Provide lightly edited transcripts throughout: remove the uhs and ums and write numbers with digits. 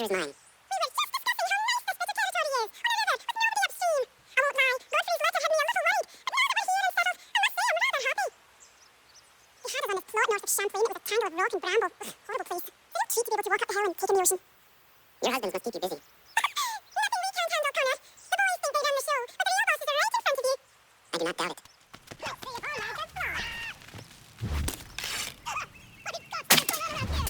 pleasure is mine. We were just discussing how nice this bit of territory is, on a river with nobody upstream. I won't lie, Godfrey's letter had me a little worried, but now that we're here and settled, I must say I'm rather happy. He had us on this plot north of Champlain with a tangle of rock and bramble. Ugh, horrible place. They don't treat to be able to walk up the hill and take in the ocean. Your husbands must keep you busy. Nothing we can't handle, Connor. The boys think they run the show, but the real bosses are right in front of you. I do not doubt it. Let's see if all my good fly. What in God's name is going on around here?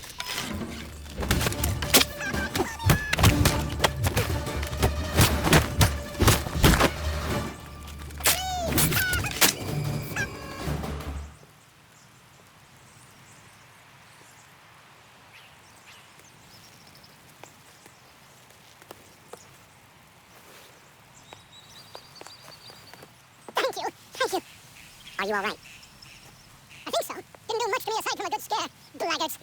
Thank you. Thank you. Are you all right? I think so. Didn't do much to me aside from a good scare. Blackguards.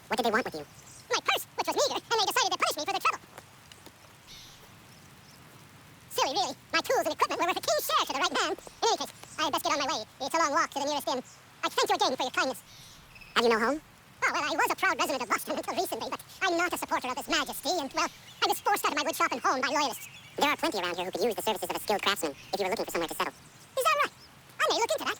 What did they want with you? My purse, which was meager, and they decided to punish me for their trouble. Silly, really. My tools and equipment were worth a king's share to the right man. In any case, I had best get on my way. It's a long walk to the nearest inn. I thank you again for your kindness. Have you no home? Oh, well, I was a proud resident of Boston until recently, but I'm not a supporter of His Majesty, and, well, I was forced out of my woodshop and home by loyalists. There are plenty around here who could use the services of a skilled craftsman if you were looking for somewhere to settle. Is that right? I may look into that.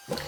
Take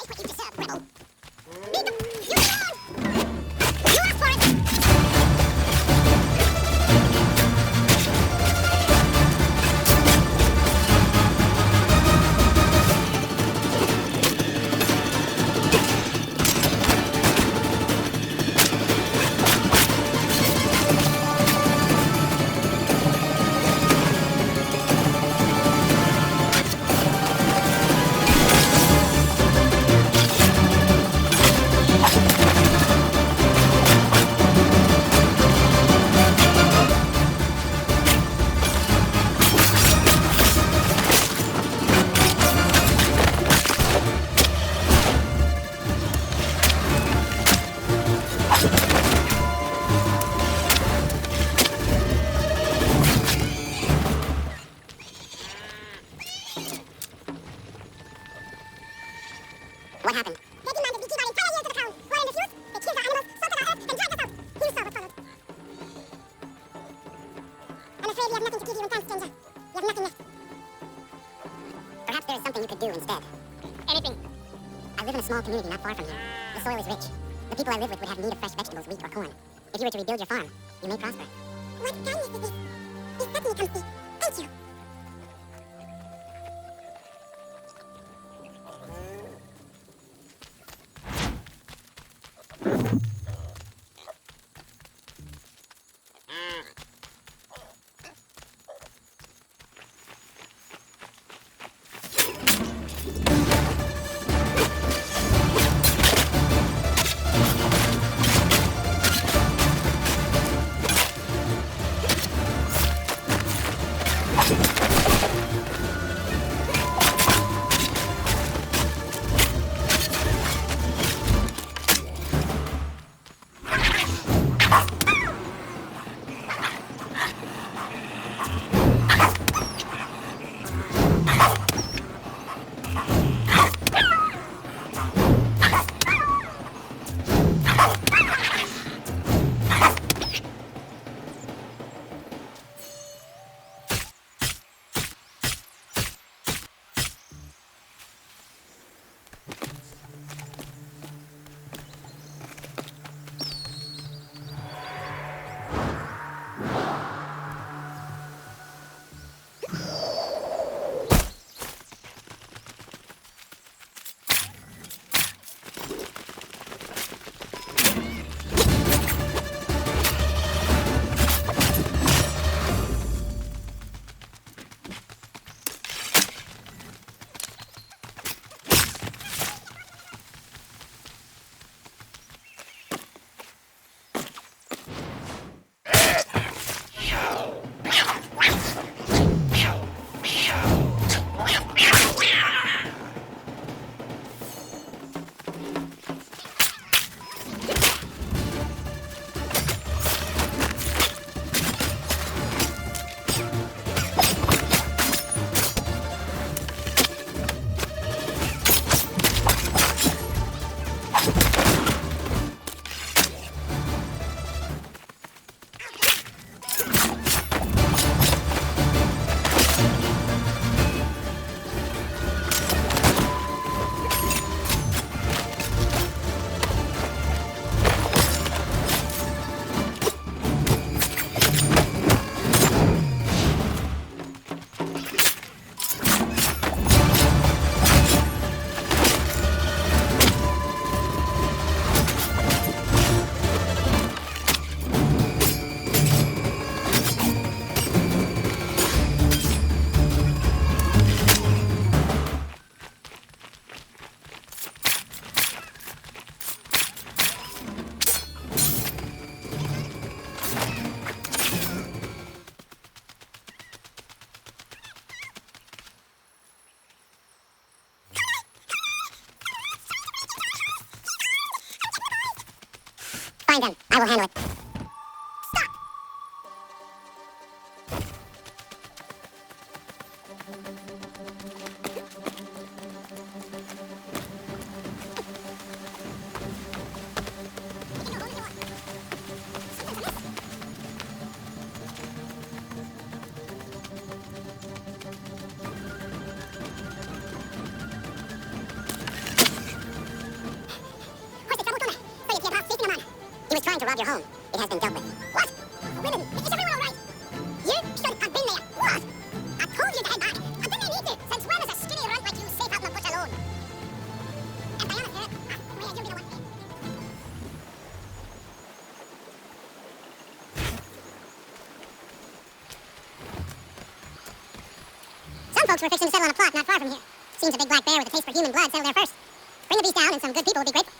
what you deserve, rebel. Beat them! You alone! You asked for it! What happened? They demanded we give our entire year to the crown. While in the fuse, they killed our animals, salted our earth, and dragged us out. You saw what followed. I'm afraid we have nothing to give you in thanks, stranger. You have nothing left. Perhaps there is something you could do instead. Anything. I live in a small community not far from here. The soil is rich. The people I live with would have need of fresh vegetables, wheat, or corn. If you were to rebuild your farm, you may prosper. What kindness is this? This certainly comes me. Thank you. Find them. I will handle it. Stop! He was trying to rob your home. It has been dealt with. What? Women, is everyone all right? You should have been there. What? I told you to head back. I didn't need to. Since when is a skinny runt like you safe out in the bush alone? And Diana said, well, you'll be the one. Some folks were fixing to settle on a plot not far from here. Seems a big black bear with a taste for human blood settled there first. Bring the beast down and some good people will be grateful.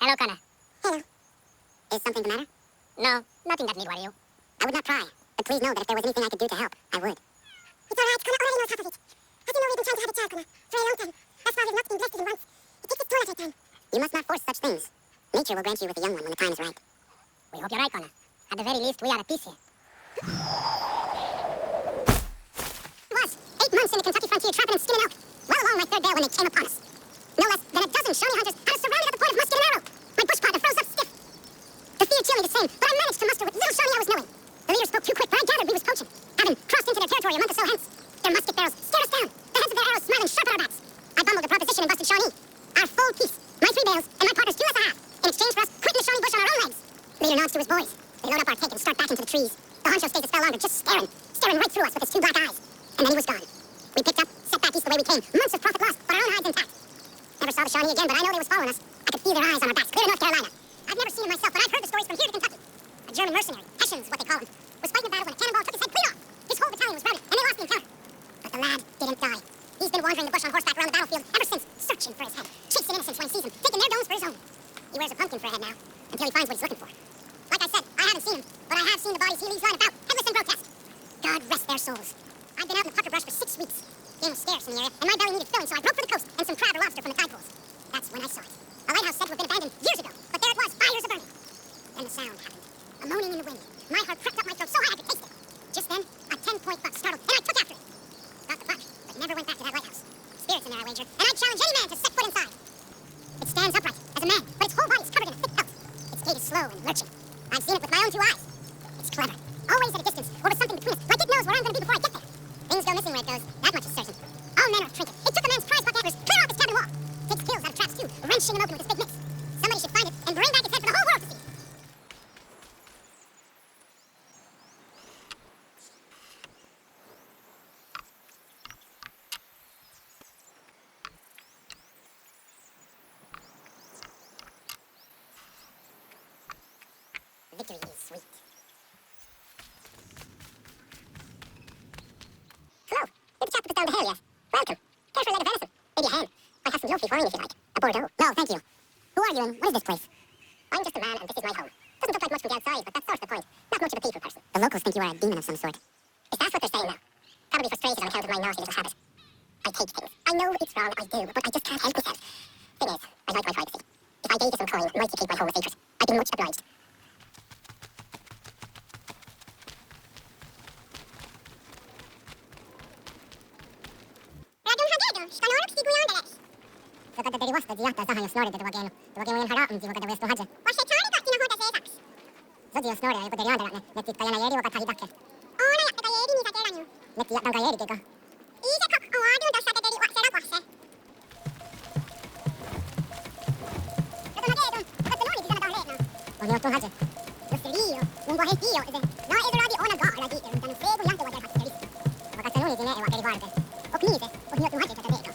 Hello, Connor. Hello. Is something the matter? No, nothing that need worry you. I would not try, but please know that if there was anything I could do to help, I would. It's all right. Connor already knows half of it. As you know, we've been trying to have a child, Connor, for a long time. Thus far, we've not been blessed with him once. It takes its toll every time. You must not force such things. Nature will grant you with a young one when the time is right. We hope you're right, Connor. At the very least, we are at peace here. It was 8 months in the Kentucky frontier trapping and skinning elk, well along my third day when they came upon us. No less than a dozen Shawnee hunters had us surrounded at the point of musket and arrow. My bush partner froze up stiff. The fear chilled me the same, but I managed to muster with little Shawnee I was knowing. The leader spoke too quick, but I gathered we was poaching. Having crossed into their territory a month or so hence, their musket barrels stared us down, the heads of their arrows smiling sharp at our backs. I bumbled a proposition and busted Shawnee. Our full piece, my 3 bales, and my partner's 2 less a half, in exchange for us quitting the Shawnee bush on our own legs. The leader nods to his boys. They load up our take and start back into the trees. The honcho stays a spell longer, just staring right through us with his 2 black eyes. And then he was gone. We picked up, set back east the way we came, months of profit lost, but our own hides intact. Never saw the Shawnee again, but I know they was following us. I could feel their eyes on our backs, clear to North Carolina. I've never seen them myself, but I've heard the stories from here to Kentucky. A German mercenary, Hessians, what they call them, was fighting a battle when a cannonball took his head clean off. His whole battalion was routed, and they lost the encounter. But the lad didn't die. He's been wandering the bush on horseback around the battlefield ever since, searching for his head, chasing innocents when he sees them, taking their domes for his own. He wears a pumpkin for a head now, until he finds what he's looking for. Like I said, I haven't seen him, but I have seen the bodies he leaves lying about, headless and grotesque. God rest their souls. I'd been out in the pucker brush for 6 weeks. Getting scarce in the area, and my belly needed filling, so I broke for the coast and some crab or lobster from the tide pools. That's when I saw it. A lighthouse said to have been abandoned years ago, but there it was, fires of burning. Then the sound happened. A moaning in the wind. My heart crept up my throat so high I could taste it. Just then, a 10-point buck startled, and I took after it. Got the buck, but never went back to that lighthouse. Spirits in there, I wager, and I'd challenge any man to set foot inside. It stands upright, as a man, but its whole body is covered in a thick pelt. Its gait is slow and lurching. I've seen it with my own 2 eyes. It's clever. Always at a distance, or with something between us, like it knows where I'm going to be before I get there. Things go missing where it goes, that much is certain. All manner of trinkets. It took a man's prize buck antlers clear off his cabin wall. Takes pills out of traps, too, wrenching them open with his big mitts. Somebody should find it and bring back its head for the whole world to see. Victory is sweet. Hello. You're the chap that was down the hill, yes? Welcome. Care for a leg of venison? Maybe a ham. I have some loaf before me if you like. A Bordeaux. No, thank you. Who are you and what is this place? I'm just a man and this is my home. Doesn't look like much from the outside, but that's sort of the point. Not much of a people person. The locals think you are a demon of some sort. Is that what they're saying now? Probably frustrated on account of my naughty little habit. I take things. I know it's wrong, I do, but I just can't help myself. Thing is, I'd like my privacy. If I gave you some coin, might you keep my home a secret? I'd be much obliged. Zagada deriwasta diata zahaja snorri de wagenu. De wagenu en haratum zivogada westo hadje. Washe tani gatti na hoda sesax. Zodio snorri ay poderianda ratne. Netti kayana yeri oga tahidakke. Ona yakka da yeri ni tageranu. Netti yakka yeri gega. Ise kok awadu da sada deri wasera wasse. Kada magedum. Kada noni dizana da hedna. Oni otto hadje. Lusrio. Un bo hetio. Na edradi ona gara di. Dan frego yanto wagar hatteri. Waga tanoni dine e wagari varde. Oknise. Oni otto hadje da vega.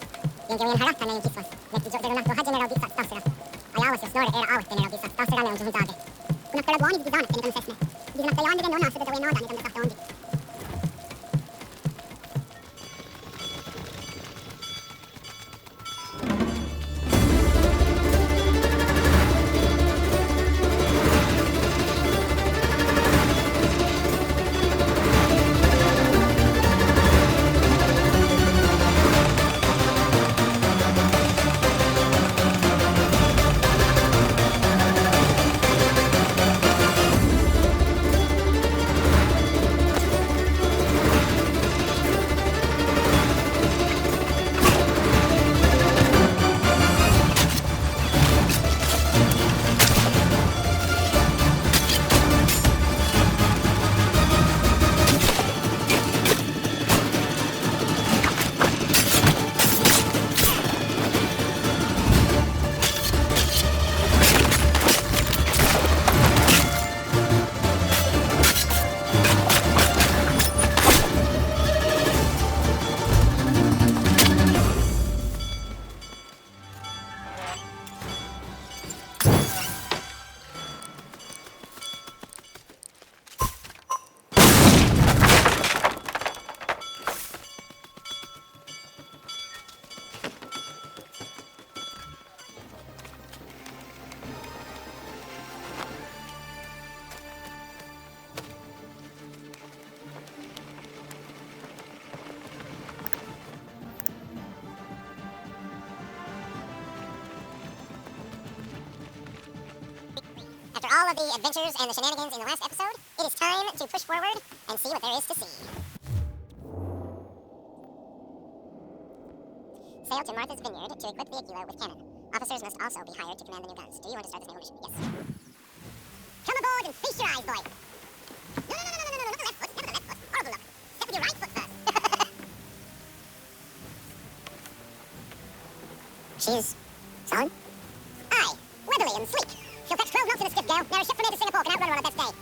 Jonka wien haratta näin kisvas. Netti jodero hadje nero di tasera. Ajavas jos snorri era autte nero di tasera ne on juhun taage. Kun akkala buoni di dizana ne sesne. Dizana tajandi den nona sede da wien nada ne kan tahta ondi. After all of the adventures and the shenanigans in the last episode, it is time to push forward and see what there is to see. Sail to Martha's Vineyard to equip the Aquila with cannon. Officers must also be hired to command the new guns. Do you want to start this naval mission? Yes. Come aboard and feast your eyes, boy. No, not the left foot, never the left foot. Horrible look. Step with your right foot first. She's solid? Aye, weatherly and sleek. She'll fetch 12 knots in a stiff gale. Now a ship from here to Singapore can outrun her on her best day.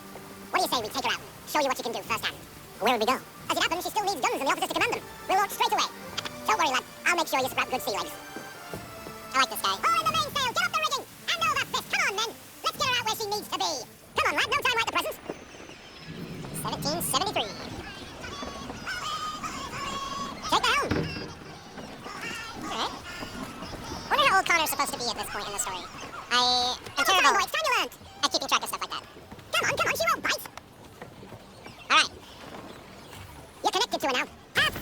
What do you say we take her out? Show you what you can do firsthand. Where would we go? As it happens, she still needs guns and the officers to command them. We'll launch straight away. Don't worry, lad. I'll make sure you scrap good sea legs. I like this guy. All in the mainsail! Get up the rigging! And over fist! Come on, men! Let's get her out where she needs to be. Come on, lad. No time like the present. 1773. Take the helm! Alright. Wonder how old Connor's supposed to be at this point in the story. I'm terrible at keeping track of stuff like that. Come on, she won't bite. Alright. You're connected to her now. Have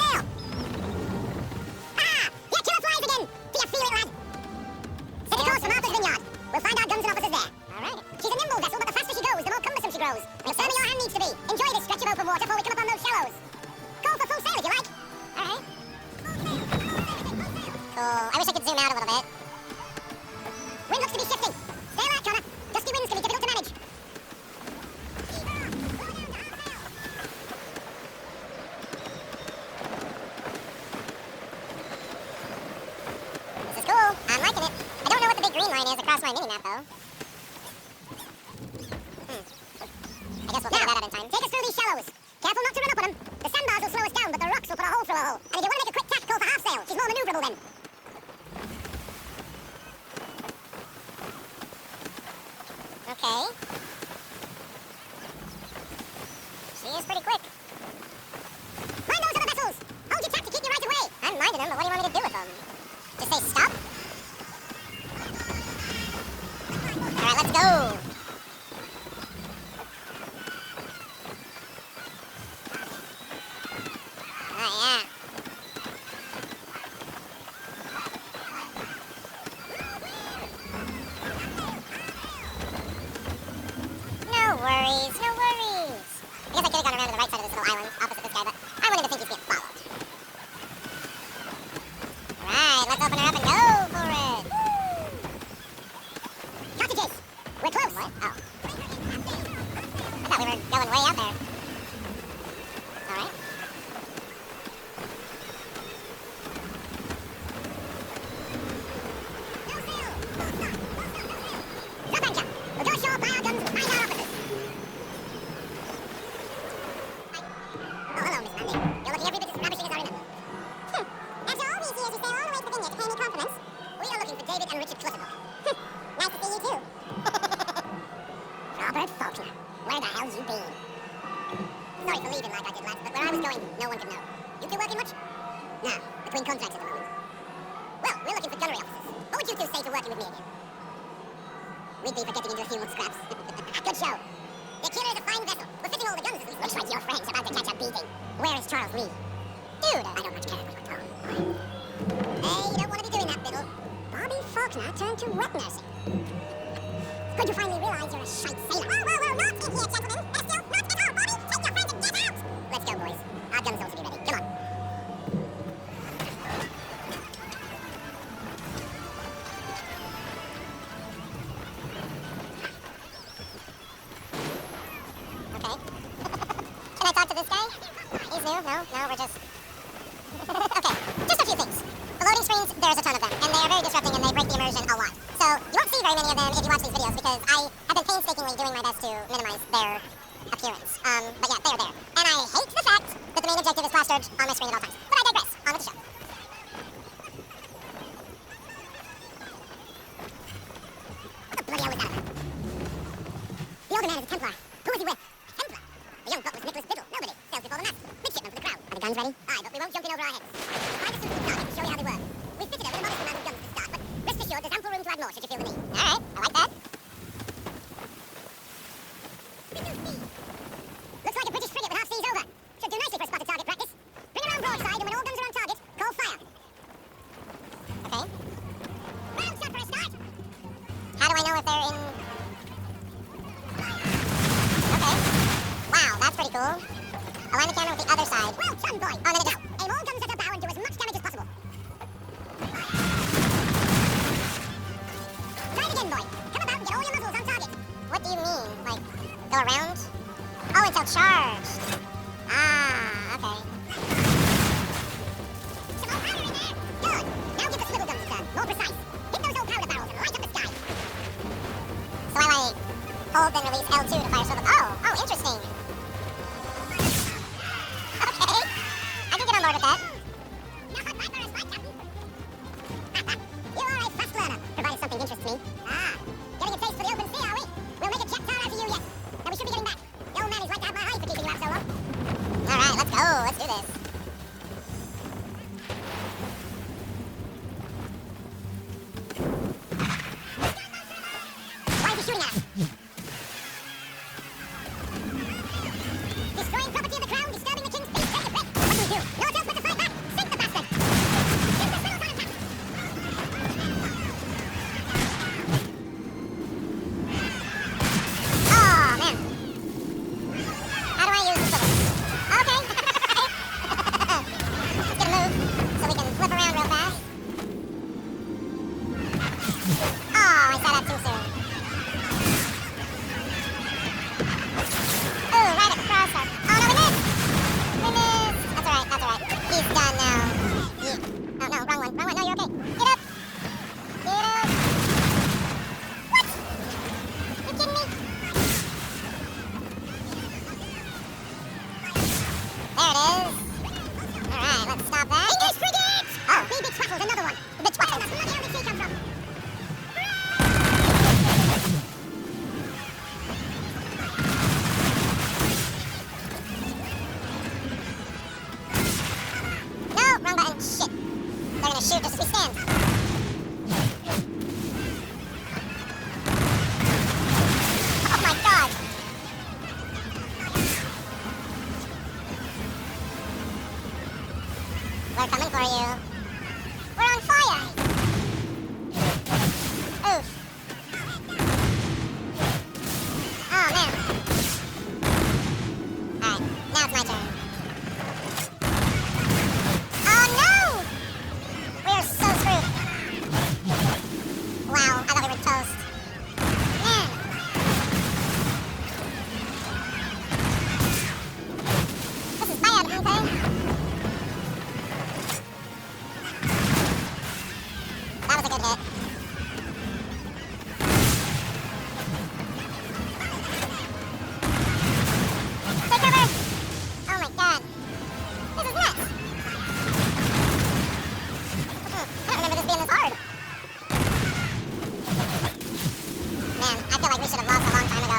my mini-map, though. I guess we'll figure that out in time. Take us through these shallows. Careful not to run up on them. The sandbars will slow us down, but the rocks will put a hole through a hole. And if you want to make a quick tactical for half sail, she's more maneuverable then. Okay. She is pretty quick. Mind those other vessels! Hold your tack to keep your right away! I'm minding them, but what do you want me to do with them? Just say stop? Alright, let's go! Oh, yeah. No worries, no worries. I guess I could have gone around to the right side of this little island, opposite this guy, but I wanted to think he's being followed. Alright, let's open her up and go for it. Cottages! We're close! What? Oh. I thought we were going way out there. Alright. Drop anchor! We'll go ashore, buy our guns, and find our officers. Oh, hello, Miss Mandy. You're looking every bit as ravishing as I remember. After all these years, you sail all the way to the vineyard to pay me compliments? We are looking for David and Richard Clutterbuck. Nice to see you too. Robert Faulkner, where the hell's you been? Sorry for leaving like I did last, but where I was going, no one could know. You two working much? Nah, between contracts at the moment. Well, we're looking for gunnery officers. What would you two say to working with me again? We'd be for getting into a few more scraps. Good show. The Killer is a fine vessel. We're fitting all the guns at least. Looks like your friend's about to catch a beating. Where is Charles Lee? Dude, I don't much care about Tom. Hey, you don't want to be doing that, Biddle. Bobby Faulkner turned to wet nursing. Good you finally realize you're a shite sailor. Whoa, whoa, whoa, not in here, gentlemen. That's still not at all, Bobby. Take your friends and get out. Let's go, boys. Our guns ought to be ready. Come on. Okay. Can I talk to this guy? He's new? No, we're just... Okay, just a few things. The loading screens, there's a ton of them, and they are very disrupting and they break the immersion a lot. So, you won't see very many of them if you watch these videos because I have been painstakingly doing my best to minimize their appearance. But yeah, they are there. And I hate the fact that the main objective is plastered on my screen at all times. But I digress. On with the show. What the bloody hell was that about? The older man is a Templar. Who is he with? A Templar? The young buck was Nicholas Biddle. Nobody. Sails before the mast. Midshipman for the crowd. Are the guns ready? Aye, but we won't jump in over our heads. Find us some targets to show you how they work. We fitted her with a modest amount of guns at the start, but rest assured there's ample room to add more should you feel the need. Alright, I like that. Looks like a British frigate with half seas over. Should do nicely for a spotted target practice. Bring around broadside and when all guns are on target, call fire. Okay. Round shot for a start. How do I know if they're in... Okay. Wow, that's pretty cool. Align the camera with the other side. Well done, boy. Oh, then it's out. Aim all guns at her bow and do as much damage as possible. Try it again, boy. Come about and get all your muzzles on target. What do you mean? Like, go around? Oh, until charged. Ah, okay. Some more powder in there. Good. Now give the swivel guns a turn. More precise. Hit those old powder barrels and light up the sky. So I, like, hold then release L2 to fire swivel. Oh, interesting. Okay. I can get on board with that. Not right for us, right, Captain? You are a fast learner, provided something interests me. Ah, getting a taste for the open sea, are we? We'll make a Jack Tar out of you yet. Now we should be getting back. The old man is right to have my hide for keeping you out so long. Alright, let's go. Let's do this. Why is he shooting at us? We're coming for you. We're on fire! Oof. Oh, man. Alright, now it's my turn. Oh, no! We are so screwed. Wow, I thought we were toast. Man. This is bad, okay? That was a good hit. Take cover! Oh my god. This is nuts. I don't remember this being this hard. Man, I feel like we should have lost a long time ago.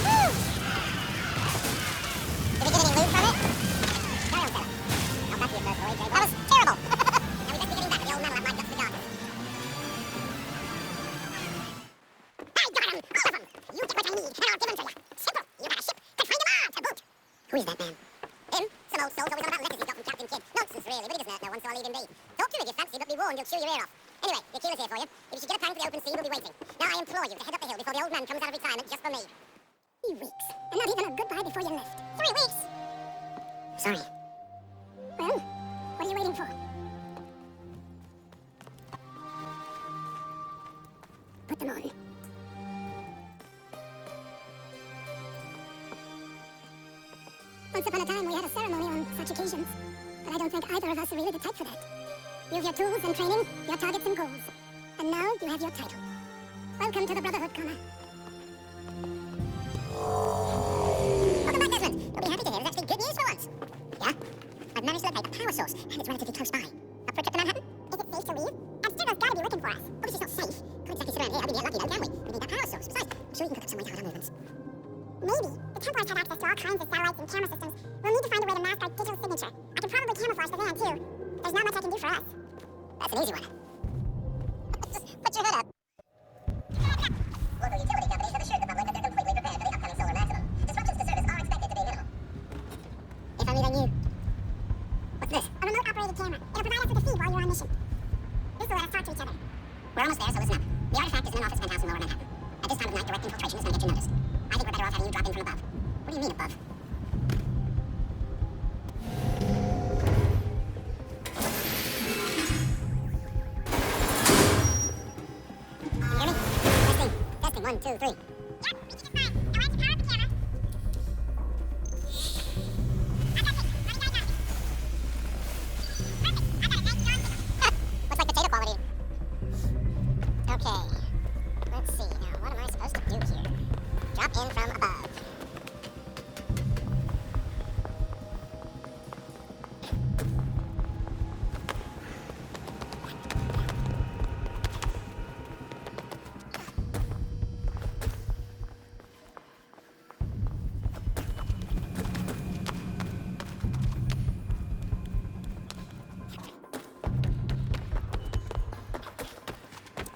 Woo! Did we get any loot from it? Carry on, Sarah. I'll back you first, boy. That was terrible. Now we best be getting back to the old metal I've locked up to the gods. I got 'em! All of 'em! You get what I need, and I'll give 'em to you. Simple. You got a ship. Could find 'em all to boot. Who is that man? Him? Some old soul's always on about letters he got from Captain Kidd. Nonsense, really, but he doesn't hurt no one, so I'll leave him be. Talk to him if you fancy, but be warned, he'll chew your ear off. Anyway, your Keeler's here for you. If you should get a plan for the open sea, we'll be waiting. Now, I implore you to head up the hill before the old man comes out of retirement just for me. 3 weeks. And not even a goodbye before you left. 3 weeks. Sorry. Well, what are you waiting for? Put them on. Once upon a time, we had a ceremony on such occasions. But I don't think either of us are really the type for that. You have your tools and training, your targets and goals. And now you have your title. Welcome to the Brotherhood, Connor. Welcome back, Desmond. You'll be happy to hear there's actually good news for once. Yeah? I've managed to locate a power source, and it's relatively close by. A quick trip to Manhattan? Is it safe to leave? Abstergo's gotta be looking for us. Obviously it's not safe. Can't exactly sit around here hoping to get lucky, though, can we? We need that power source. Besides, I'm sure you can cook up some way to hide our movements. Maybe. The Templars have access to all kinds of satellites and camera systems. We'll need to find a way to mask our digital signature. I can probably camouflage the van, too. There's not much I can do for us. That's an easy one. Just put your hood up. Local utility companies have assured the public that they're completely prepared for the upcoming solar maximum. Disruptions to service are expected to be minimal. If only they knew. What's this? A remote-operated camera. It'll provide us with a feed while you're on mission. This will let us talk to each other. We're almost there, so listen up. The artifact is in an office penthouse in Lower Manhattan. At this time of night, direct infiltration is going to get you noticed. I think we're better off having you drop in from above. What do you mean above? Can you hear me? Testing. Testing. 1, 2, 3. Yep, we can just fine. Now I have to power up the camera. I got it. Running guy got it. Perfect. I got a nice yarn signal. Looks like potato quality. Okay. Let's see. Now, what am I supposed to do here? Drop in from above.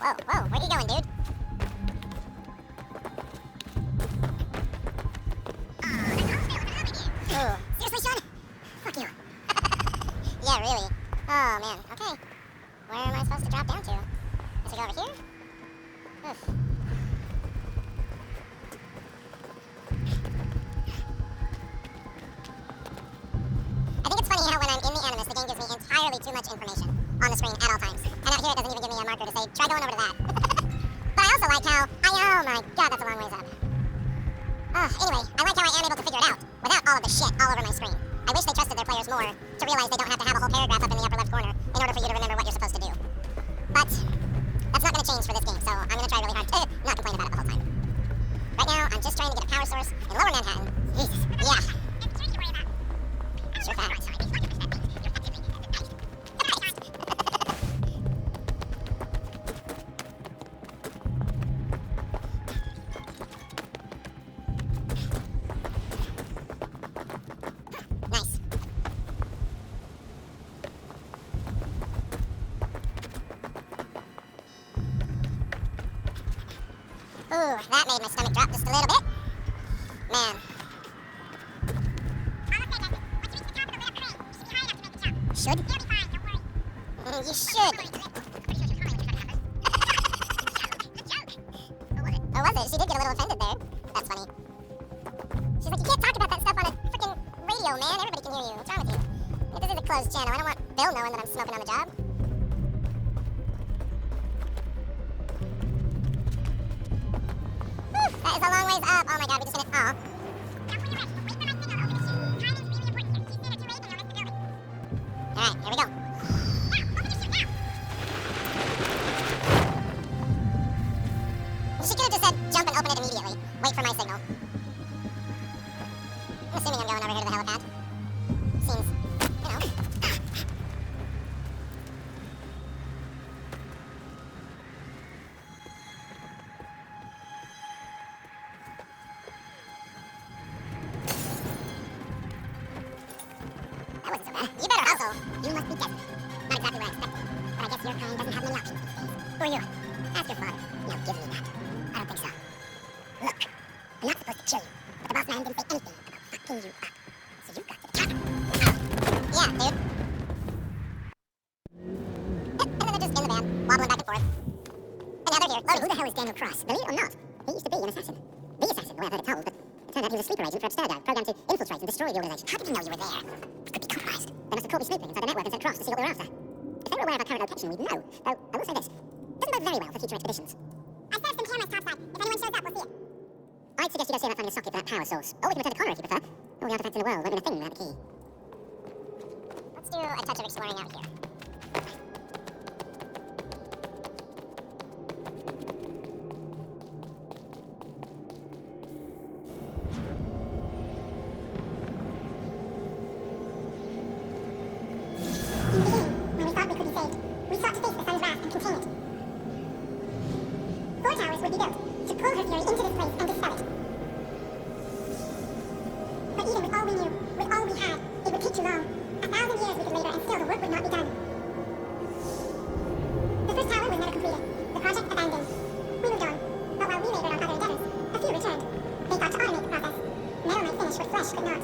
Whoa, whoa, where are you going, dude? Ooh. Seriously, Sean? Fuck you. Yeah, really. Oh, man. Okay. Where am I supposed to drop down to? Is it over here? Oof. I think it's funny how when I'm in the Animus, the game gives me entirely too much information on the screen at all times. And out here, it doesn't even give me a marker to say, try going over to that. But I also like how oh my god, that's a long ways up. Anyway, I like how I am able to figure it out without all of the shit all over my screen. I wish they trusted their players more to realize they don't have to have a whole paragraph up in the upper left corner in order for you to remember what you're supposed to do. But that's not going to change for this game, so I'm going to try really hard to not complain about it the whole time. Right now, I'm just trying to get a power source in Lower Manhattan. Jesus. Yeah. Sure thing. Nice. Ooh, that made my stomach drop just a little bit. Man. Almost there, Desmond. Once you reach the top, should. You'll be fine, don't worry. You should. Or was it? She did get a little offended there. That's funny. She's like, you can't talk about that stuff on a freaking radio, man. Everybody can hear you. What's wrong with you? This is a closed channel. I don't want Bill knowing that I'm smoking on the job. Whew, that is a long ways up. Oh my god, we just finished. Oh. Alright, here we go. She could have just said jump and open it immediately. Wait for my signal. I'm assuming I'm going over here to the helipad. Seems, you know. That wasn't so bad. You better hustle. You must be desperate. Not exactly what I expected. But I guess your kind doesn't have many options these days. Who are you? Ask your father. No, give me that. I don't think so. Look, I'm not supposed to kill you, but the boss man didn't say anything about fucking you up. So you got to the top. Yeah, dude. And then they're just in the van, wobbling back and forth. And now they're here. So who the hell is Daniel Cross? Believe it or not, he used to be an assassin. The assassin, the way I've heard it told, but it turned out he was a sleeper agent for Abstergo, programmed to infiltrate and destroy the organization. How did you know you were there? It could be compromised. They must have caught me snooping inside the network and sent Cross to see what we were after. If they were aware of our current location, we'd know. Though, I will say this. It doesn't bode very well for future expeditions. I set up some cameras topside. If anyone shows up, we'll see it. I'd suggest you go see about finding a socket for that power source. Or we can return to Connor if you prefer. All the artifacts in the world won't be a thing without the key. Let's do a touch of exploring out here. In the beginning, when we thought we could be saved, we sought to face the sun's wrath and contain it. 4 towers would be built to pull her fury into this place and dispel it. But even with all we knew, with all we had, it would take too long. 1,000 years we could labor and still the work would not be done. The first tower was never completed. The project abandoned. We moved on. But while we labored on other endeavors, a few returned. They thought to automate the process. Metal might finish what flesh could not.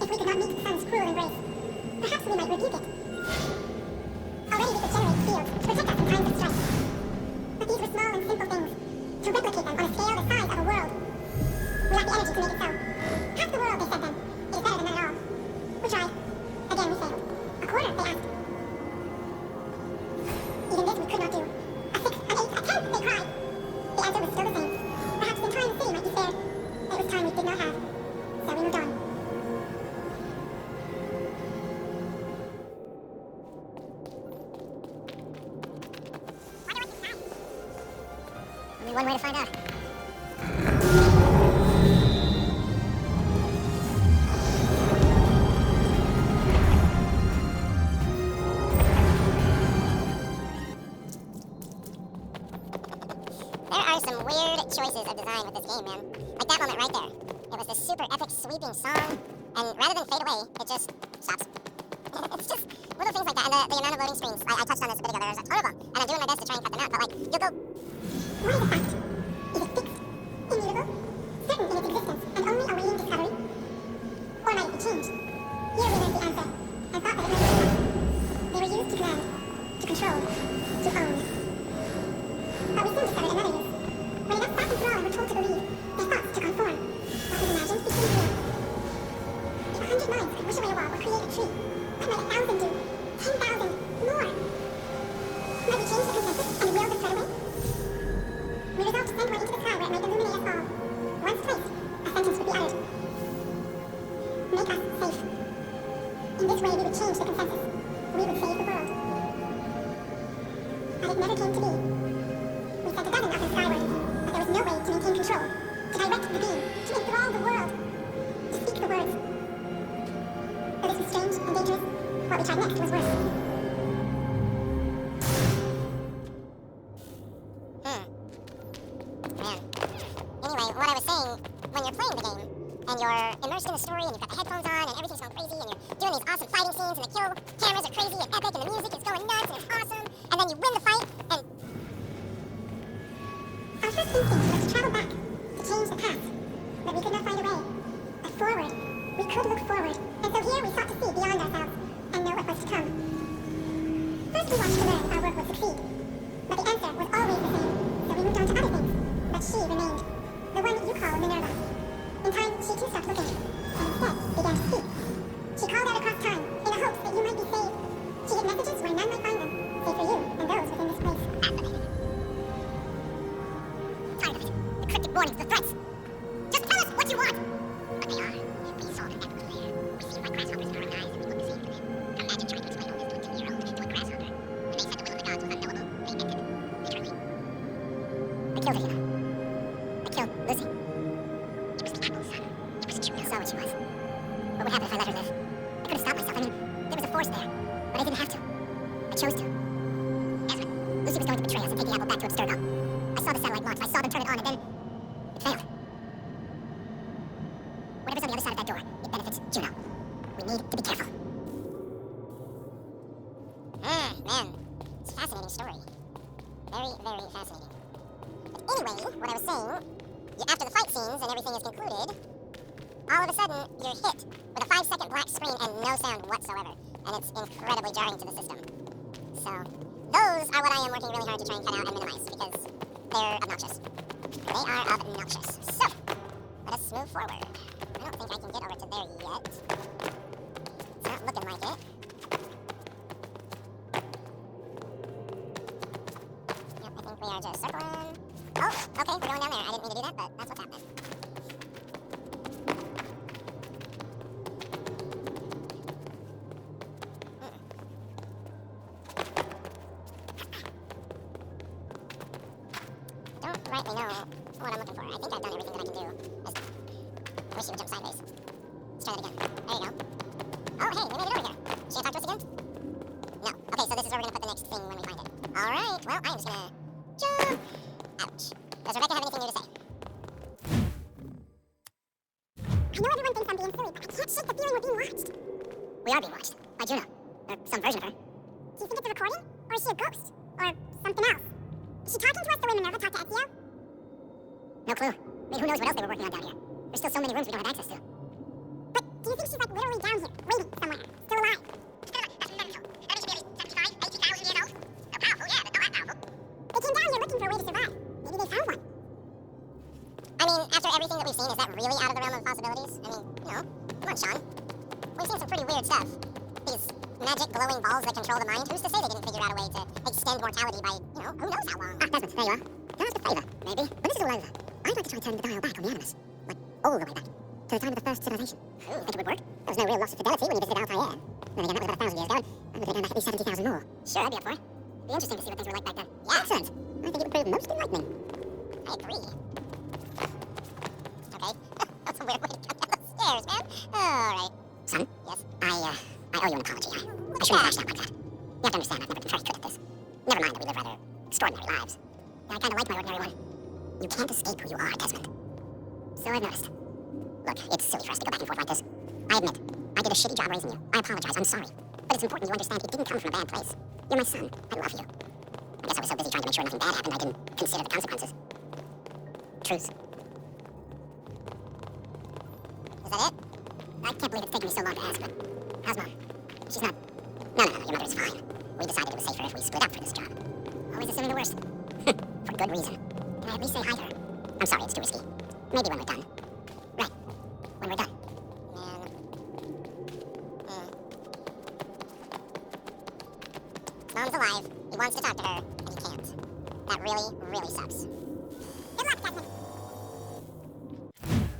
If we could not meet the sun's cruel embrace, perhaps we might rebuke it. Already we could generate fields to protect us in times of strife. But these were small and simple things. To replicate them on a scale the size of a world, we lack the energy to make it so. Half the world, they said then, is better than none at all. We tried. Again, we failed. A quarter, they asked. Even this we could not do. A sixth, an eighth, a tenth, they cried. The answer was still the same. Perhaps in time the city might be spared. It was time we did not have. So we moved on. Only one way to find out. There are some weird choices of design with this game, man. Like that moment right there. It was this super epic sweeping song, and rather than fade away, it just stops. It's just little things like that, and the amount of loading screens. I touched on this a bit ago. There's a ton of them, and I'm doing my best to try and cut them out. But like, you'll go. What is a fact? Is it fixed? Immutable? Certain in its existence and only awaiting discovery? Or might it be changed? Here we learned the answer, and thought that it might be enough. They were used to command, to control, to own. But we soon discovered another use. When enough sat enthralled and were told to believe, their thoughts took on form. What was imagined became real. If 100 minds could wish away a wall or create a tree, what might 1,000 do? 10,000? More? Might we change the consensus and will the thread away? We resolved to send one into the sky where it might illuminate us all. Once placed, a sentence would be uttered. Make us safe. In this way we would change the consensus. We would save the world. But it never came to be. We sent a dozen of them skyward, but there was no way to maintain control. To direct the beam, to enthrall the world, to speak the words. Though this was strange and dangerous, what we tried next was worse. Man. Anyway, what I was saying, when you're playing the game, and you're immersed in the story, and you've got the headphones on, and everything's going crazy, and you're doing these awesome fighting scenes, and the kill cameras are crazy and epic, and the music is going nuts, and it's awesome, and then you win the fight, and Our first instinct was to travel back, to change the past. But we could not find a way. But forward. We could look forward. And so here we sought to see beyond ourselves and know what was to come. First we wanted to learn if our work would succeed. But the answer was always the same. So we moved on to other things. But she remained. The one you call Minerva. In time, she too stopped looking. And instead began to speak. She called out across time in the hopes that you might be saved. She hid messages where none might find them, save for you and those within this place. tired of it. The cryptic warnings, the threats. Just tell us what you want! But they are. We saw them everywhere. We see white grasshoppers in our own eyes, and we look the same to them. Imagine trying to explain all this to a 10-year-old to a grasshopper. And they said the will of the gods was unknowable. They ended. Literally. I killed her, you know. I killed Lucy. It was the apple, son. It was true. I saw what she was. What would happen if I let her live? I could have stopped myself. I mean, there was a force there. But I didn't have to. I chose to. Ezra, Lucy was going to betray us and take the apple back to Abstergo. I saw the satellite launch. I saw them turn it on, and then it failed. Whatever's on the other side of that door, it benefits Juno. We need to be careful. Man. It's a fascinating story. Very, very fascinating. But anyway, what I was saying, after the fight scenes and everything is concluded, all of a sudden, you're hit with a 5-second black screen and no sound whatsoever. And it's incredibly jarring to the system. So, those are what I am working really hard to try and cut out and minimize, because they're obnoxious. They are obnoxious. So, let us move forward. I don't think I can get over to there yet. It's not looking like it. Yep, I think we are just circling. Oh, okay, we're going down there. I didn't mean to do that, but that's what's happening. Don't rightly know what I'm looking for. I think I've done everything that I can do. I wish you would jump sideways. Let's try that again. There you go. Oh, hey, we made it over here. Should I talk to us again? No. Okay, so this is where we're gonna put the next thing when we find it. Alright, well, I'm just gonna jump. Ouch. Does Rebecca have anything new to say? I know everyone thinks I'm being silly, but I can't shake the feeling we're being watched. We are being watched. By Juno. Or some version of her. Do you think it's a recording? Or is she a ghost? Or something else? Is she talking to us the way Minerva talked to Ezio? No clue. I mean, who knows what else they were working on down here? There's still so many rooms we don't have access to. But do you think she's like literally down here, waiting somewhere, still alive? That's mental. That means she's maybe 75, 80,000 years old. So powerful, yeah, but not that powerful. They came down here looking for a way to survive. Maybe they found one. I mean, after everything that we've seen, is that really out of the realm of possibilities? I mean, no. Come on, Sean. We've seen some pretty weird stuff. These magic glowing balls that control the mind. Who's to say they didn't figure out a way to extend mortality by, who knows how long? Ah, Desmond, there you are. Don't ask the favor, maybe. But this is all over. I'd like to try and turn the dial back on the Animus. Like, all the way back. To the time of the first civilization. Ooh, think it would work? There was no real loss of fidelity when you visited Altair. Then again, that was about 1,000 years ago. I'm going to go back at least 70,000 more. Sure, I'd be up for it. It'd be interesting to see what things were like back then. Yeah, excellent. I think it would prove most enlightening. I agree. Okay. That's a weird way to come down the stairs, man. Alright. Son? Yes? I owe you an apology. I shouldn't have lashed out like that. You have to understand, I've never been very good at this. Never mind that we live rather extraordinary lives. I kind of like my ordinary one. You can't escape who you are, Desmond. So I've noticed. Look, it's silly for us to go back and forth like this. I admit, I did a shitty job raising you. I apologize, I'm sorry. But it's important you understand it didn't come from a bad place. You're my son. I love you. I guess I was so busy trying to make sure nothing bad happened, I didn't consider the consequences. Truce. Is that it? I can't believe it's taken me so long to ask, but how's Mom? She's not... No, your mother is fine. We decided it was safer if we split up for this job. Always assuming the worst. For good reason. Can I at least say hi to her? I'm sorry, it's too risky. Maybe when we're done. Right. When we're done. Mom's alive. He wants to talk to her, and he can't. That really, really sucks. Good luck, Desmond.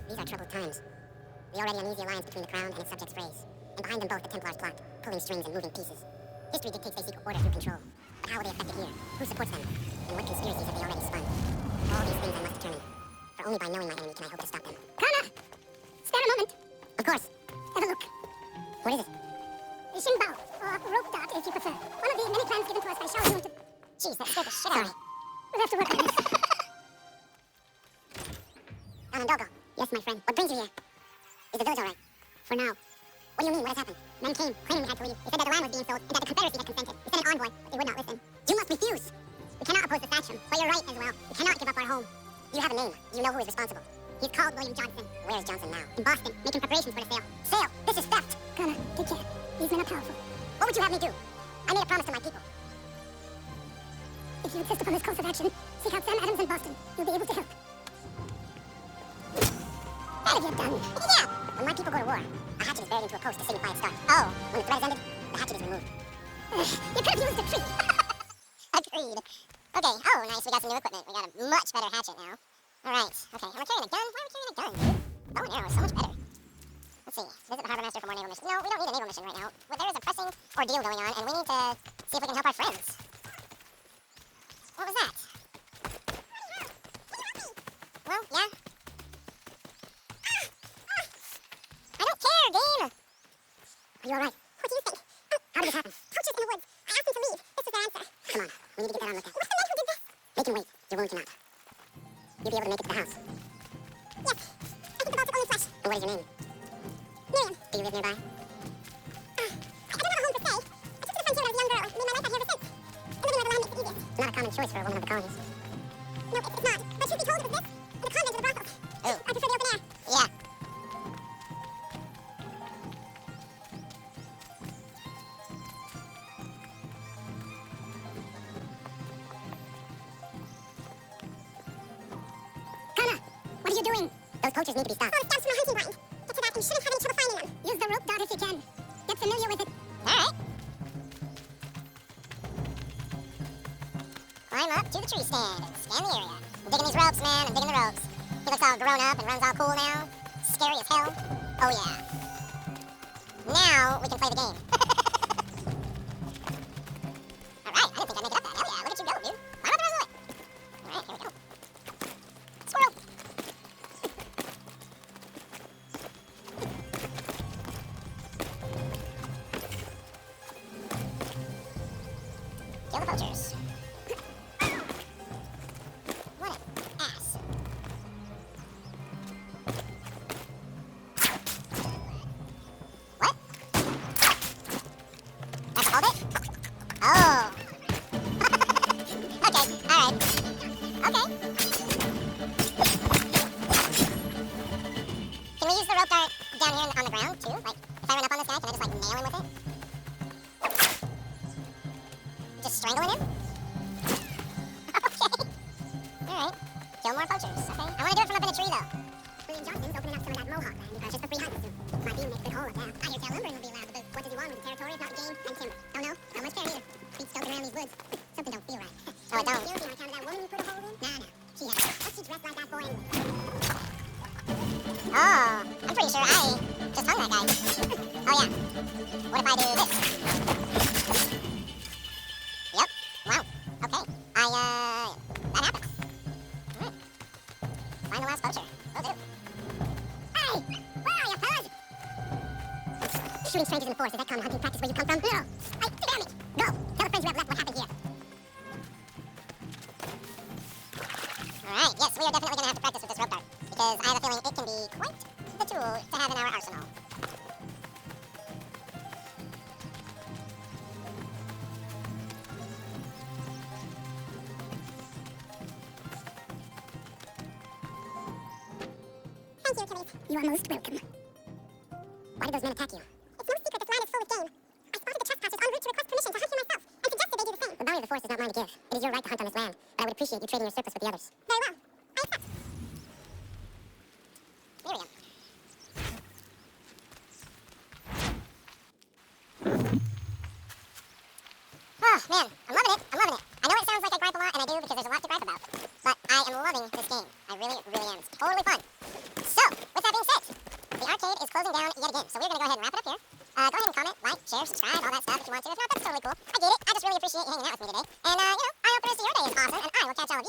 These are troubled times. The already uneasy alliance between the Crown and its subjects frays. And behind them both the Templars plot, pulling strings and moving pieces. History dictates they seek order through control. But how are they affected here? Who supports them? And what conspiracies have they already spun? All these things I must determine. For for only by knowing my enemy can I hope to stop them. Kana! Spare a moment. Of course. Have a look. What is it? Shinbao, or rope dart if you prefer. One of the many plans given to us by Shao Yun to... Jeez, that scared the shit out of me. We'll have to work on this. Dogo. Yes, my friend. What brings you here? Is the village all right? For now. What do you mean? What has happened? Men came, claiming we had to leave. They said that the land was being sold, and that the Confederacy had consented. We sent an envoy, but they would not listen. You must refuse. We cannot oppose the Sachem, but you're right as well. We cannot give up our home. You have a name. You know who is responsible. He's called William Johnson. Where is Johnson now? In Boston, making preparations for the sale. Sale! This is theft! Kana, take care. These men are powerful. What would you have me do? I made a promise to my people. If you insist upon this course of action, seek out Sam Adams in Boston. You'll be able to help. What have you done? Yeah! When my people go to war, a hatchet is buried into a post to signify its start. Oh, when the threat is ended, the hatchet is removed. You could have used a tree. Agreed. Okay, oh, nice, we got some new equipment. We got a much better hatchet now. Alright, okay, am I carrying a gun? Why am I carrying a gun? Bow and arrow is so much better. Let's see, visit the harbor master for more naval missions. No, we don't need a naval mission right now. But there is a pressing ordeal going on, and we need to see if we can help our friends. What was that? Well, yeah. I don't care, game! Are you alright? What do you think? How did this happen? Poachers in the woods. I asked them to leave. This is their answer. Come on, we need to get that on lookout. What's the man who did this? They can wait. Your wound cannot. You'll be able to make it to the house. Yes. I think the bolts are only flesh. And what is your name? Miriam. Do you live nearby? I don't have a home per se. I took to the frontier when I was a young girl and made my life out here ever since. And living where the land makes it easiest. Not a common choice for a woman of the colonies. No, it's not. But truth be told, it was this and the convent of the brothels. Oh. I prefer the open air. Yeah. Kana, what are you doing? Those poachers need to be stopped. Oh, the scabs from a hunting blind. Get to that and you shouldn't have any trouble finding them. Use the rope dart if you can. Get familiar with it. Alright. Climb up to the tree stand and scan the area. I'm digging these ropes, man. I'm digging the ropes. He looks all grown up and runs all cool now. Scary as hell. Oh, yeah. Now we can play the game. Alright, I didn't think I'd make it up that. Hell yeah, look at you go, dude. Climb up the rest of the way. Alright, here we go. Squirrel! Kill the poachers. What an ass. What? That's all of it? Oh. Okay, alright. Okay. Can we use the rope dart down here on the ground, too? Like, if I run up on this guy, can I just, like, nail him with it? Just strangling him? Okay. Alright. Kill more poachers. Okay. I want to do it from up in a tree, though. William Johnson's opening up some of that Mohawk land. Just for free hunting soon. Might even make a good haul of that. I hear tell lumbering will be allowed, but what does he want with the territory if not game and timber? Don't know. Not much there either. Beat stoking around these woods. Something don't feel right. Oh, it don't. You on account of that woman you put a hole in? Nah. She had it. What's she dressed like that for anyway? Oh, I'm pretty sure I just hung that guy. Oh, yeah. What if I do this? Yep. Wow. Okay. That happened. Alright. Find the last poacher. Will do. Hey! Where are you, fellas? Shooting strangers in the forest, is that common hunting practice where you come from? No. Damn it! Go! Tell the friends you have left what happened here. Alright, yes, we are definitely going to have to practice with this rope dart. Because I have a feeling it can be quite the tool to have in our arsenal. Thank you, Achilles. You are most welcome. Why did those men attack you? It's no secret this land is full of game. I spotted the trespassers en route to request permission to hunt here myself, and suggested they do the same. The bounty of the forest is not mine to give. It is your right to hunt on this land, but I would appreciate you trading your surplus with the others. Very well. I accept. Miriam. Oh, man, I'm loving it. I'm loving it. I know it sounds like I gripe a lot, and I do because there's a lot to gripe about. But I am loving this game. I really, really am. It's totally fun. So, with that being said, the arcade is closing down yet again. So we're going to go ahead and wrap it up here. Go ahead and comment, like, share, subscribe, all that stuff if you want to. If not, that's totally cool. I get it. I just really appreciate you hanging out with me today. And, I hope the rest of your day is awesome, and I will catch all of you